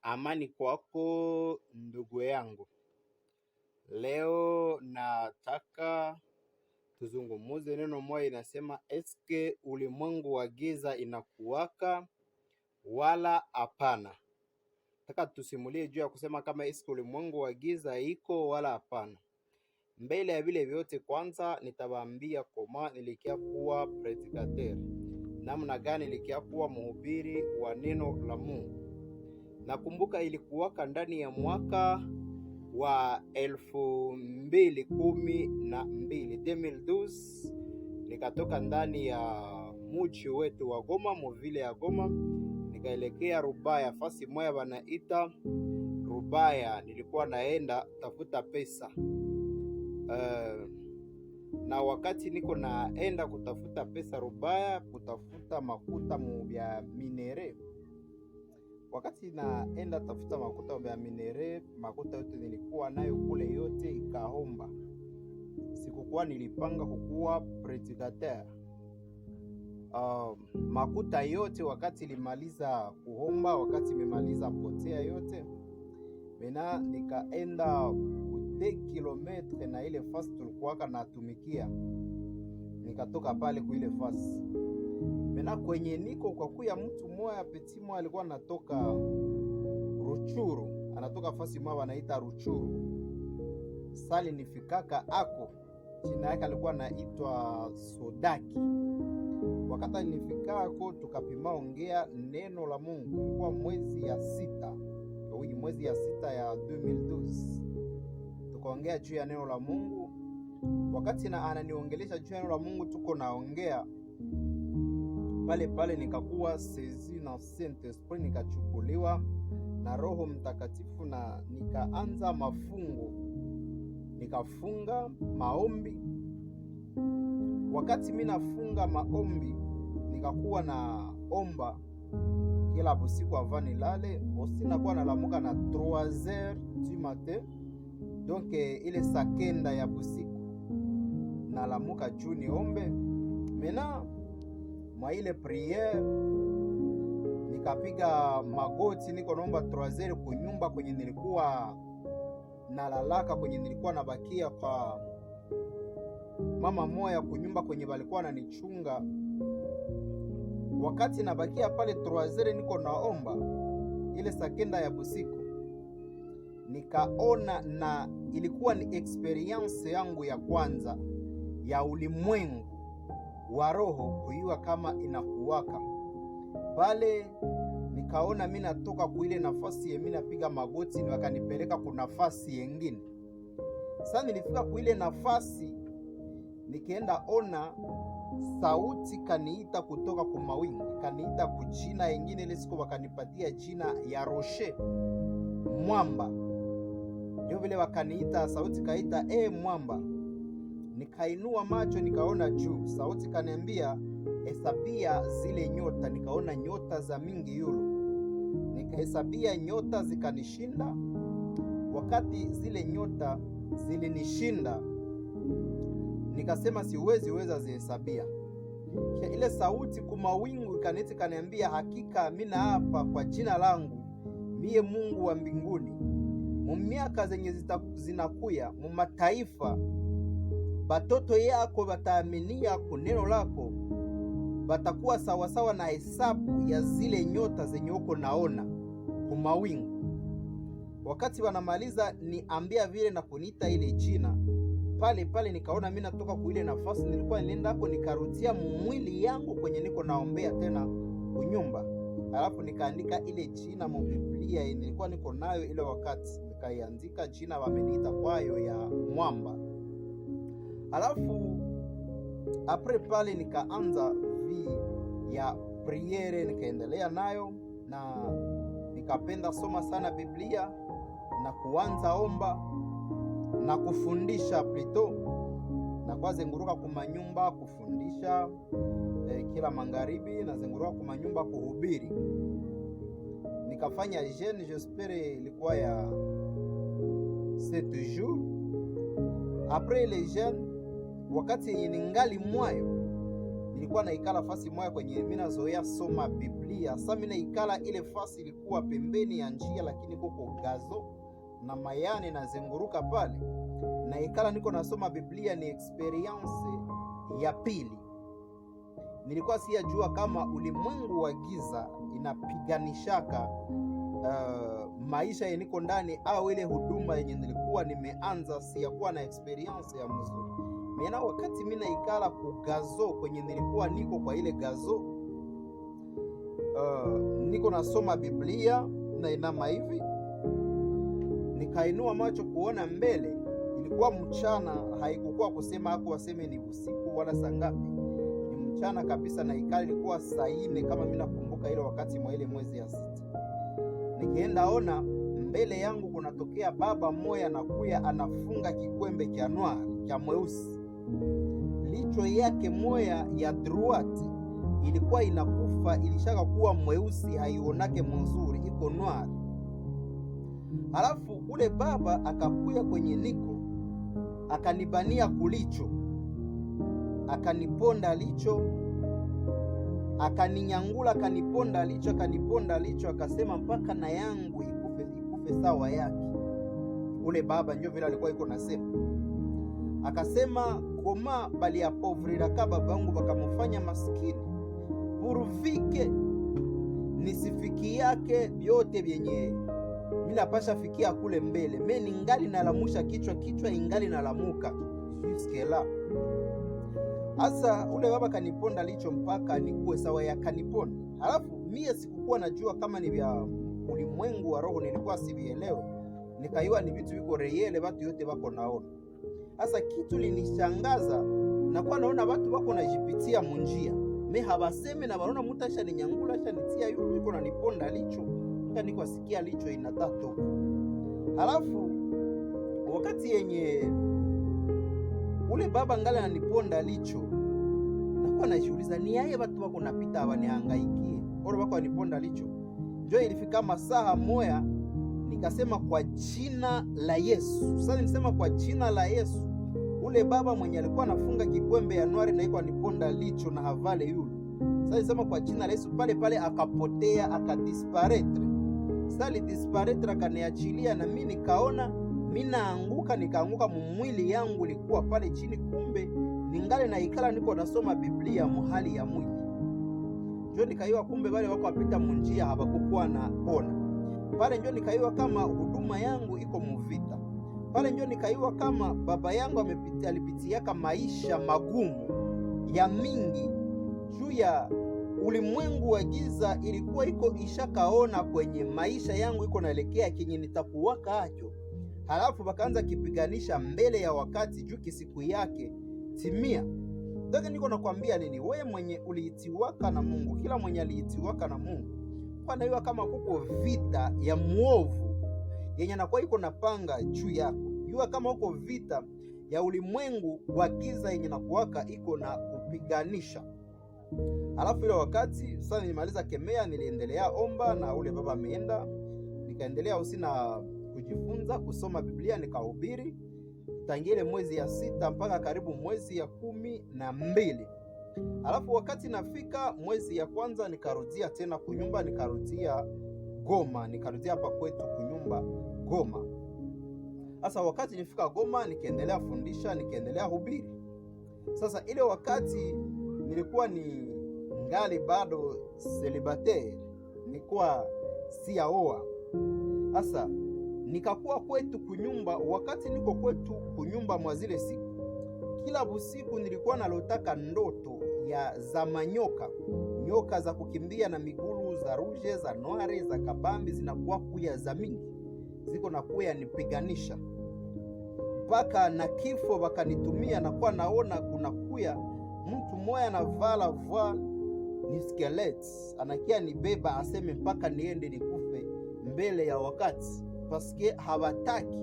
Amani kwako ndugu yangu. Leo nataka tuzungumuze neno moja, inasema eske ulimwengu wa giza inakuwaka wala hapana. Nataka tusimulie juu ya kusema kama eske ulimwengu wa giza iko wala hapana. Mbele ya vile vyote, kwanza nitawaambia koma nilikia kuwa predikater, namna gani nilikia kuwa mhubiri wa neno la Mungu. Nakumbuka ilikuwaka ndani ya mwaka wa 2012 nikatoka ndani ya muji wetu wa Goma, muvile ya Goma, nikaelekea Rubaya, fasi moya wanaita Rubaya. Nilikuwa naenda tafuta pesa na wakati niko naenda kutafuta pesa Rubaya, kutafuta makuta ya minere. Wakati naenda tafuta makuta ya minere, makuta yote nilikuwa nayo kule yote ikahomba. Sikukuwa nilipanga kukuwa predikater. Makuta yote wakati limaliza kuhomba, wakati imemaliza potea yote, mena nikaenda 2 kilometre na ile fasi tulikuwaka natumikia. Nikatoka pale kwa ile fasi. Mena kwenye niko kwa kuya mtu moya peti moya alikuwa anatoka Ruchuru, anatoka fasi moya wanaita Ruchuru. Sali nifikaka ako jina yake alikuwa anaitwa Sodaki. Wakati nifikako tukapima ongea neno la Mungu, ilikuwa mwezi ya 6 ya 2012. Tukaongea juu ya neno la Mungu. Wakati na ananiongelesha juu ya neno la Mungu, tuko naongea pale nikakuwa sezi na Saint Esprit, nikachukuliwa na Roho Mtakatifu na nikaanza mafungo, nikafunga maombi. Wakati mimi nafunga maombi, nikakuwa na omba kila busiku avant nilale. Osi nakuwa nalamuka na 3h du matin, donc ile sakenda ya busiku nalamuka juu niombe. Mena mwa ile priere nikapiga magoti, niko naomba 3h kunyumba kwenye nilikuwa nalalaka, kwenye nilikuwa nabakia kwa mama moya kunyumba kwenye balikuwa nanichunga. Wakati nabakia pale 3h niko naomba ile sakenda ya busiku, nikaona, na ilikuwa ni experience yangu ya kwanza ya ulimwengu wa roho kuiwa kama inakuwaka pale. Nikaona mimi natoka kuile nafasi mimi napiga magoti, ni wakanipeleka kuna nafasi nyingine. Sasa nilifika kuile nafasi, nikaenda ona sauti kaniita kutoka kwa mawingu, kaniita kujina nyingine ile siku wakanipatia jina ya Rocher, mwamba. Ndio vile wakaniita, sauti kaita mwamba. Nikainua macho nikaona juu, sauti kaniambia hesabia zile nyota. Nikaona nyota za mingi yulu, nikahesabia nyota zikanishinda. Wakati zile nyota zilinishinda, nikasema siwezi weza zihesabia. Ile sauti kumawingu ikaneti kaniambia, hakika mimi naapa kwa jina langu mie Mungu wa mbinguni, mumiaka zenye zinakuya mu mataifa batoto yako bataaminia kuneno lako, batakuwa sawasawa na hesabu ya zile nyota zenye uko naona kumawingu. Wakati wanamaliza niambia vile na kuniita ile jina, pale nikaona mimi natoka kuile nafasi nilikuwa nilienda hapo, nikarudia mwili yangu kwenye niko naombea tena kunyumba. Alafu nikaandika ile jina mu Biblia nilikuwa niko nayo ile wakati, nikaiandika jina wameniita kwayo ya mwamba. Alafu apre pale nikaanza ya priere, nikaendelea nayo, na nikapenda soma sana Biblia na kuanza omba na kufundisha plito, na kwa zenguruka kumanyumba kufundisha kila magharibi, na zenguruka kumanyumba kuhubiri. Nikafanya jeune, j'espère ilikuwa ya 7 jours. Après les jeunes, wakati yenye ningali mwayo nilikuwa naikala fasi moja kwenye mimi nazoea soma Biblia. Sasa mimi naikala ile fasi ilikuwa pembeni ya njia, lakini kuko gazo na mayane na zenguruka pale. Naikala niko nasoma Biblia, ni experience ya pili. Nilikuwa siyajua kama ulimwengu wa giza inapiganishaka maisha yeniko ndani, au ile huduma yenye nilikuwa nimeanza siyakuwa na experience ya mzuri. Mena wakati mimi naikala kugazo kwenye nilikuwa niko kwa ile gazo, niko nasoma Biblia na inama hivi, nikainua macho kuona mbele. Ilikuwa mchana, haikukuwa kusema hapo waseme ni usiku wala saa ngapi, ni mchana kabisa, na ikali ilikuwa saa 4 kama mimi nakumbuka ile wakati mwa ile mwezi ya 6. Nikienda ona mbele yangu kunatokea baba mmoja na kuya anafunga kikwembe cha noir cha mweusi. Licho yake moya ya droite ilikuwa inakufa, ilishaka kuwa mweusi, haionake mzuri, iko noir. Halafu ule baba akakuya kwenye niko, akanibania kulicho, akaniponda licho, akaninyangula, akaniponda licho, akasema mpaka na yangu ikufe sawa yake. Ule baba ndio vile alikuwa iko nasema, akasema koma bali ya povrira ka baba yangu bakamufanya maskini puruvike nisifiki yake vyote vyenye mimi napasha fikia kule mbele. Mimi ningali nalamusha kichwa ingali nalamuka juskela. Asa ule baba kaniponda licho mpaka nikuwe sawa ya kaniponda. Halafu mie sikukuwa najua kama ni vya ulimwengu wa roho, nilikuwa sivielewe. Nikaiwa ni vitu viko reyele, watu yote wako naona. Asa kitu linishangaza, na kwa naona watu wako najipitia munjia. Me habaseme na wanaona mtu asha ninyangula, asha nitia yulu, yuko na niponda licho. Nika niko sikia licho inatatoka. Halafu wakati yenye ule baba ngala ananiponda licho, nakuwa najiuliza ni yaye watu wako napita waniangaikie. Ora wako waniponda licho. Njoo ilifika masaha moya, nikasema kwa jina la Yesu. Sasa nilisema kwa jina la Yesu. Ule baba mwenye alikuwa anafunga kikwembe ya noir na iko aniponda licho na havale yule. Sasa nilisema kwa jina la Yesu, pale pale akapotea, akadisparaitre. Sasa lidisparaitre, akaniachilia, na mimi nikaona mimi naanguka, nikaanguka mwili yangu ilikuwa pale chini, kumbe ningali na ikala niko nasoma Biblia mahali ya mwili. Njoo nikaiwa kumbe wale wako wapita munjia habakukuwa naona. Pale njoo nikaiwa kama huduma yangu iko muvita. Pale njoo nikaiwa kama baba yangu alipitiaka maisha magumu ya mingi juu ya ulimwengu wa giza, ilikuwa iko ishakaona kwenye maisha yangu iko naelekea kinyi nitakuwaka hacho. Halafu bakaanza kipiganisha mbele ya wakati juu kisiku yake timia. Ndio niko nakwambia nini, wewe mwenye uliitiwaka na Mungu, kila mwenye aliitiwaka na Mungu, kwa naiwa kama kuko vita ya muovu yenye nakuwa iko napanga juu yako. Yua kama uko vita ya ulimwengu wa giza yenye nakuwaka iko na kupiganisha. Halafu ile wakati sasa nilimaliza kemea, niliendelea omba na ule baba ameenda, nikaendelea usina kujifunza kusoma Biblia, nikahubiri tangile mwezi ya 6 mpaka karibu mwezi ya 12. Halafu wakati nafika mwezi ya kwanza nikarudia tena kunyumba, nikarudia Goma, nikarudia hapa kwetu kunyumba Goma. Sasa wakati nifika Goma nikaendelea fundisha, nikaendelea hubiri. Sasa ile wakati nilikuwa ni ngali bado celibataire, nilikuwa siaoa. Sasa nikakuwa kwetu kunyumba. Wakati niko kwetu kunyumba mwa zile siku, kila busiku nilikuwa nalotaka ndoto ya za manyoka, nyoka za kukimbia na migulu za ruje, za noire, za kabambi, zinakuwa kuya za mingi, ziko na kuya nipiganisha mpaka na kifo wakanitumia. Na kwa naona kuna kuya mtu moya na vala voile ni skelet, anakia nibeba aseme mpaka niende nikufe mbele ya wakati, paske hawataki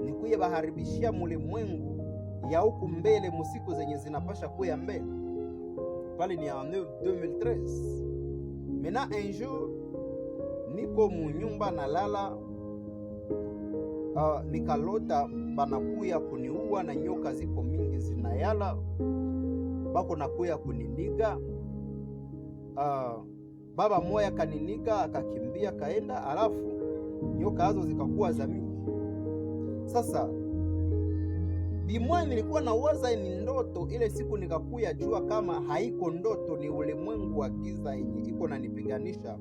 nikuye baharibishia mulimwengu ya huku mbele musiku zenye zinapasha kuya mbele. Pale ni ya 2013. Mena un jour niko munyumba na lala, nikalota banakuya kuniua na nyoka ziko mingi zinayala. bako nakuya kuniniga. Baba moya kaniniga akakimbia kaenda, alafu nyoka hazo zikakuwa za mingi. Sasa bimwa nilikuwa na waza ni ndoto, ile siku nikakuya jua kama haiko ndoto, ni ulimwengu wa giza yenye iko na nipiganisha.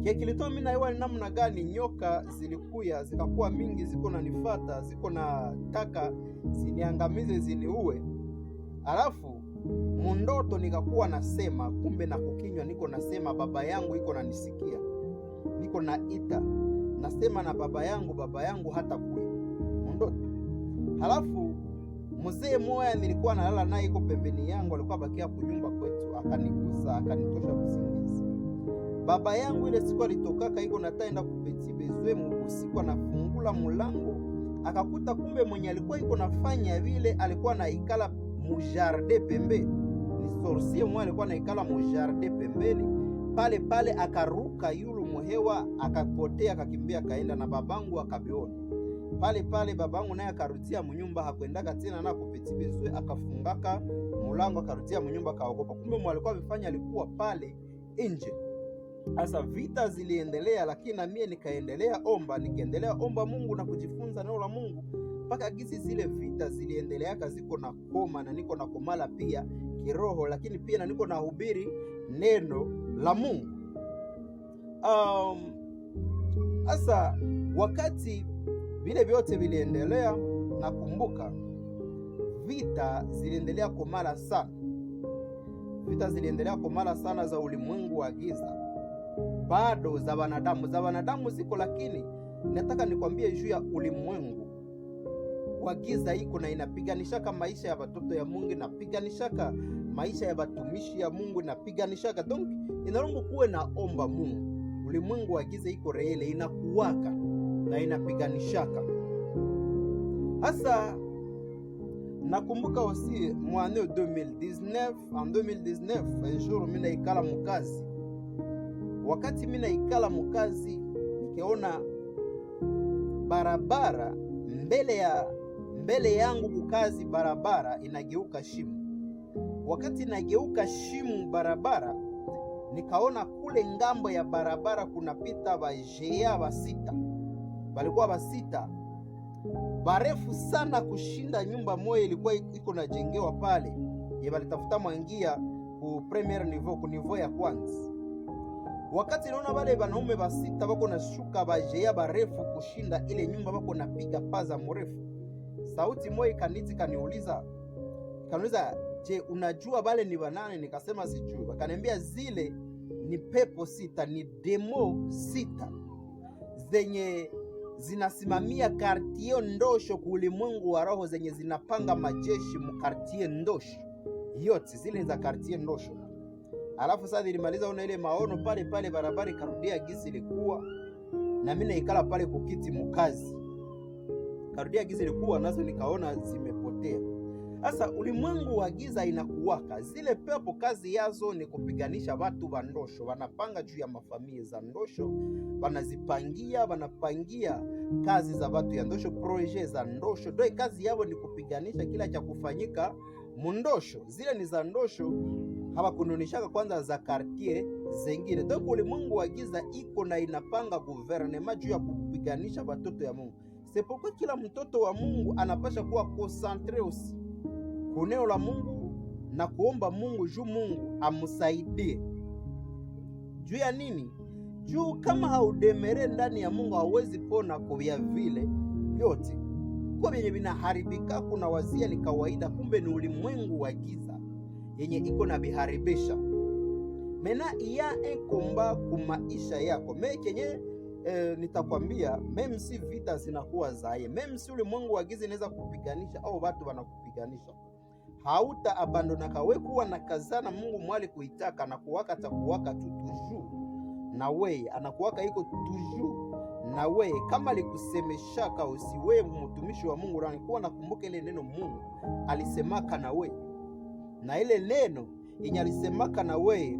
Kilitoa mimi na ni namna gani nyoka zilikuya zikakuwa mingi, ziko na nifata, ziko na taka ziniangamize, ziniue. Alafu mundoto nikakuwa nasema, kumbe na kukinywa niko nasema baba yangu iko nanisikia, niko naita nasema na baba yangu hata kuya mundoto. Halafu mzee moya nilikuwa nalala naye iko pembeni yangu, alikuwa bakia kunyumba kwetu, akanigusa akanitosha usingizi. Baba yangu ile siku alitokaka iko nataenda kupeti bezwe usiku, anafungula mulango akakuta kumbe mwenye alikuwa iko nafanya vile alikuwa naikala mu jardin pembeni. Ni sorcier mmoja alikuwa naikala mu jardin pembeni pale, akaruka yulu muhewa akapotea, akakimbia kaenda, na babangu akabiona pale. Babangu naye akarudia munyumba, hakwendaka tena na kupeti bezwe, akafungaka mulango akarudia munyumba, kaogopa. Kumbe mwalikuwa vifanya alikuwa pale nje. Asa vita ziliendelea, lakini na mie nikaendelea omba Mungu na kujifunza neno la Mungu, mpaka gisi zile vita ziliendelea ziko na koma, na niko na komala pia kiroho, lakini pia na niko na hubiri neno la Mungu. Asa wakati vile vyote viliendelea, nakumbuka vita ziliendelea komala sana za ulimwengu wa giza. Bado za wanadamu ziko, lakini nataka nikwambie juu ya ulimwengu wa giza iko na inapiganishaka maisha ya watoto ya Mungu, inapiganishaka maisha ya watumishi ya Mungu, inapiganishaka. Donc inarungu kuwe na omba Mungu. Ulimwengu wa giza iko reele, inakuwaka na inapiganishaka. Hasa nakumbuka aussi mwani 2019, en 2019 un jour mimi naikala mukazi. Wakati mimi naikala mukazi, nikiona barabara mbele yangu kukazi, barabara inageuka shimo. Wakati inageuka shimo barabara, nikaona kule ngambo ya barabara kunapita bajea basita. Balikuwa basita barefu sana kushinda nyumba moja ilikuwa iko najengewa pale. Balitafuta mwangia ku premier niveau, ku niveau ya kwanza. Wakati naona wale wanaume basita bako na shuka bajea barefu kushinda ile nyumba, bako napiga paza mrefu, sauti moja kaniuliza, je, unajua wale ni wanane? Nikasema sijui. Wakaniambia zile ni pepo sita, ni demo sita zenye zinasimamia kartie Ndosho kuulimwengu wa roho, zenye zinapanga majeshi mu kartie Ndosho yote zile za kartie Ndosho. Alafu sasa nilimaliza ona ile maono pale barabara ikarudia gizi ilikuwa, na mimi naikala pale kukiti mukazi, karudia gizi ilikuwa nazo nikaona zimepotea. Sasa ulimwengu wa giza inakuwaka, zile pepo kazi yazo ni kupiganisha watu wa Ndosho, wanapanga juu ya mafamilia za Ndosho, wanapangia kazi za watu ya Ndosho, projet za Ndosho. Ndio kazi yao ni kupiganisha kila cha kufanyika mundosho. Zile ni za Ndosho, hawakununishaka kwanza za quartier zengine. Ndio ulimwengu wa giza iko na inapanga gouvernement juu ya kupiganisha watoto ya Mungu. Sepokuwa kila mtoto wa Mungu anapasha kuwa concentré aussi kuneno la Mungu na kuomba Mungu juu Mungu amusaidie. Juu ya nini? Juu kama haudemere ndani ya Mungu hauwezi pona kwa vile vyote. Kwa vyenye vinaharibika kuna wazia ni kawaida, kumbe ni ulimwengu wa giza yenye iko na biharibisha. Mena iya komba kumaisha yako. Kenye nitakwambia, meme si vita zinakuwa zaye. Meme si ulimwengu wa giza inaweza kupiganisha au watu wanakupiganisha. Hauta abandona kawe kuwa na kazana Mungu mwali kuitaka na kuwaka takuwaka tu tuju. Na we anakuwaka iko tuju. Na we kama likusemeshaka usiwe mtumishi wa Mungu, ranikuwa nakumbuka ile neno Mungu alisemaka na we. Na ile neno yenye alisemaka na we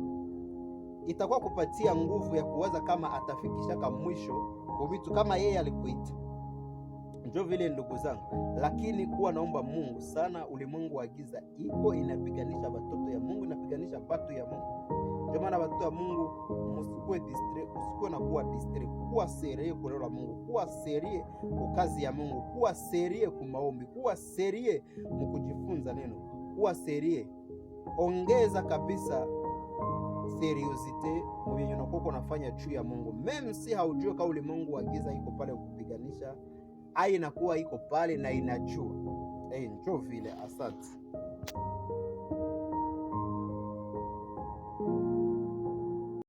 itakuwa kupatia nguvu ya kuwaza kama atafikisha kama mwisho kwa vitu kama yeye alikuita. Njo vile ndugu zangu, lakini kuwa naomba Mungu sana. Ulimwengu wa giza iko inapiganisha watoto ya Mungu, inapiganisha batu ya Mungu. Ndio maana watoto ya Mungu msikuwe distre, usikuwe na kuwa distre, kuwa serie kwa neno la Mungu, kuwa serie kwa kazi ya Mungu, kuwa serie kwa maombi, kuwa serie mkujifunza neno, kuwa serie. Ongeza kabisa seriosite mwenye unakuwa unafanya juu ya Mungu. Meme si haujue kama ulimwengu wa giza iko pale kupiganisha, ai inakuwa iko pale na inajua. Njoo vile. Asante.